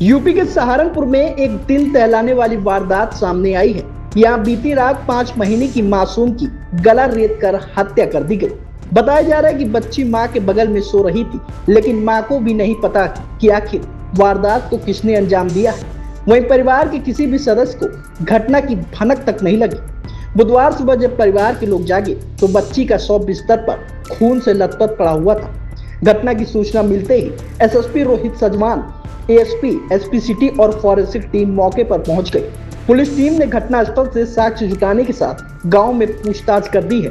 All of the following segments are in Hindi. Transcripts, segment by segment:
यूपी के सहारनपुर में एक दिल दहलाने वाली वारदात सामने आई है। यहाँ बीती रात 5 महीने की मासूम की गला रेत कर हत्या कर दी गई। बताया जा रहा है कि बच्ची मां के बगल में सो रही थी, लेकिन मां को भी नहीं पता कि आखिर वारदात को किसने अंजाम दिया है। वहीं परिवार के किसी भी सदस्य को घटना की भनक तक नहीं लगी। बुधवार सुबह जब परिवार के लोग जागे तो बच्ची का शव बिस्तर पर खून से लथपथ पड़ा हुआ था। घटना की सूचना मिलते ही SSP Rohit Sajman, ASP, SP city और फॉरेंसिक टीम मौके पर पहुंच गई। पुलिस टीम ने घटनास्थल से साक्ष्य जुटाने के साथ गांव में पूछताछ कर दी है।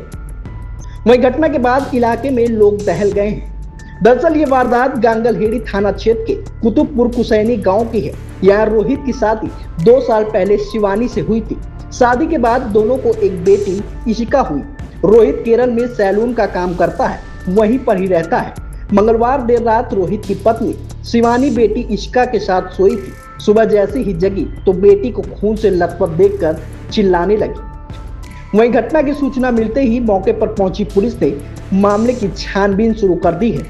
वहीं घटना के बाद इलाके में लोग दहल गए हैं। दरअसल ये वारदात गांगलहेड़ी थाना क्षेत्र के कुतुबपुर कुसैनी गांव की है। यहाँ रोहित की शादी 2 साल पहले शिवानी से हुई थी। शादी के बाद दोनों को एक बेटी इशिका हुई। रोहित केरल में सैलून का काम करता है, वहीं पर ही रहता है। मंगलवार देर रात रोहित की पत्नी शिवानी बेटी इशिका के साथ सोई थी। सुबह जैसे ही जगी तो बेटी को खून से लथपथ देखकर चिल्लाने लगी। वहीं घटना की सूचना मिलते ही मौके पर पहुंची पुलिस ने मामले की छानबीन शुरू कर दी है।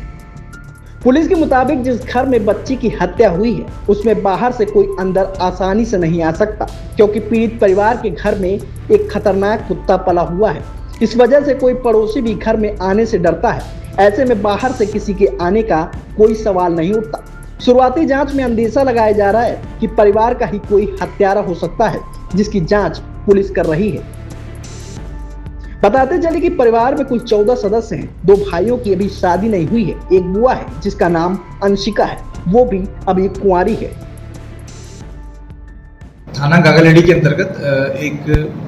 पुलिस के मुताबिक जिस घर में बच्ची की हत्या हुई है उसमें बाहर से कोई अंदर आसानी से नहीं आ सकता, क्योंकि पीड़ित परिवार के घर में एक खतरनाक कुत्ता पला हुआ है। इस वजह से कोई पड़ोसी भी घर में आने से डरता है। ऐसे में बाहर से किसी के आने का कोई सवाल नहीं उठता। शुरुआती जांच में अंदेशा लगाया जा रहा है कि परिवार का ही कोई हत्यारा हो सकता है, जिसकी जांच पुलिस कर रही है। बताते चले कि परिवार में कुल 14 सदस्य हैं। 2 भाइयों की अभी शादी नहीं हुई है। एक बुआ है जिसका नाम अंशिका है, वो भी अभी कुंवारी है। थाना गागलहेड़ी के अंतर्गत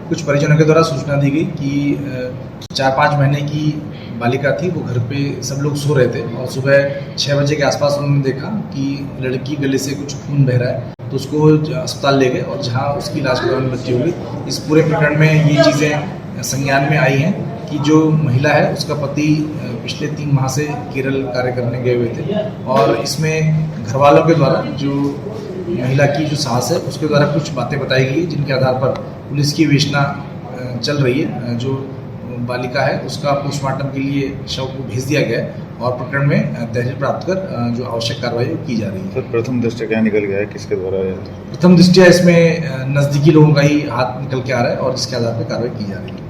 कुछ परिजनों के द्वारा सूचना दी गई कि 4-5 महीने की बालिका थी। वो घर पे सब लोग सो रहे थे और सुबह 6 बजे के आसपास उन्होंने देखा कि लड़की गले से कुछ खून बह रहा है, तो उसको अस्पताल ले गए और जहां उसकी इलाज के दौरान मृत्यु हुई। इस पूरे प्रकरण में ये चीज़ें संज्ञान में आई हैं कि जो महिला है उसका पति पिछले 3 माह से केरल कार्य करने गए हुए थे और इसमें घर वालों के द्वारा जो महिला की जो सास है उसके द्वारा कुछ बातें बताई गई, जिनके आधार पर पुलिस की विवेचना चल रही है। जो बालिका है उसका पोस्टमार्टम के लिए शव को भेज दिया गया है और प्रकरण में तहरीर प्राप्त कर जो आवश्यक कार्रवाई की जा रही है। सर, प्रथम दृष्टया क्या निकल गया है, किसके द्वारा? प्रथम दृष्टया इसमें नज़दीकी लोगों का ही हाथ निकल के आ रहा है और इसके आधार पर कार्रवाई की जा रही है।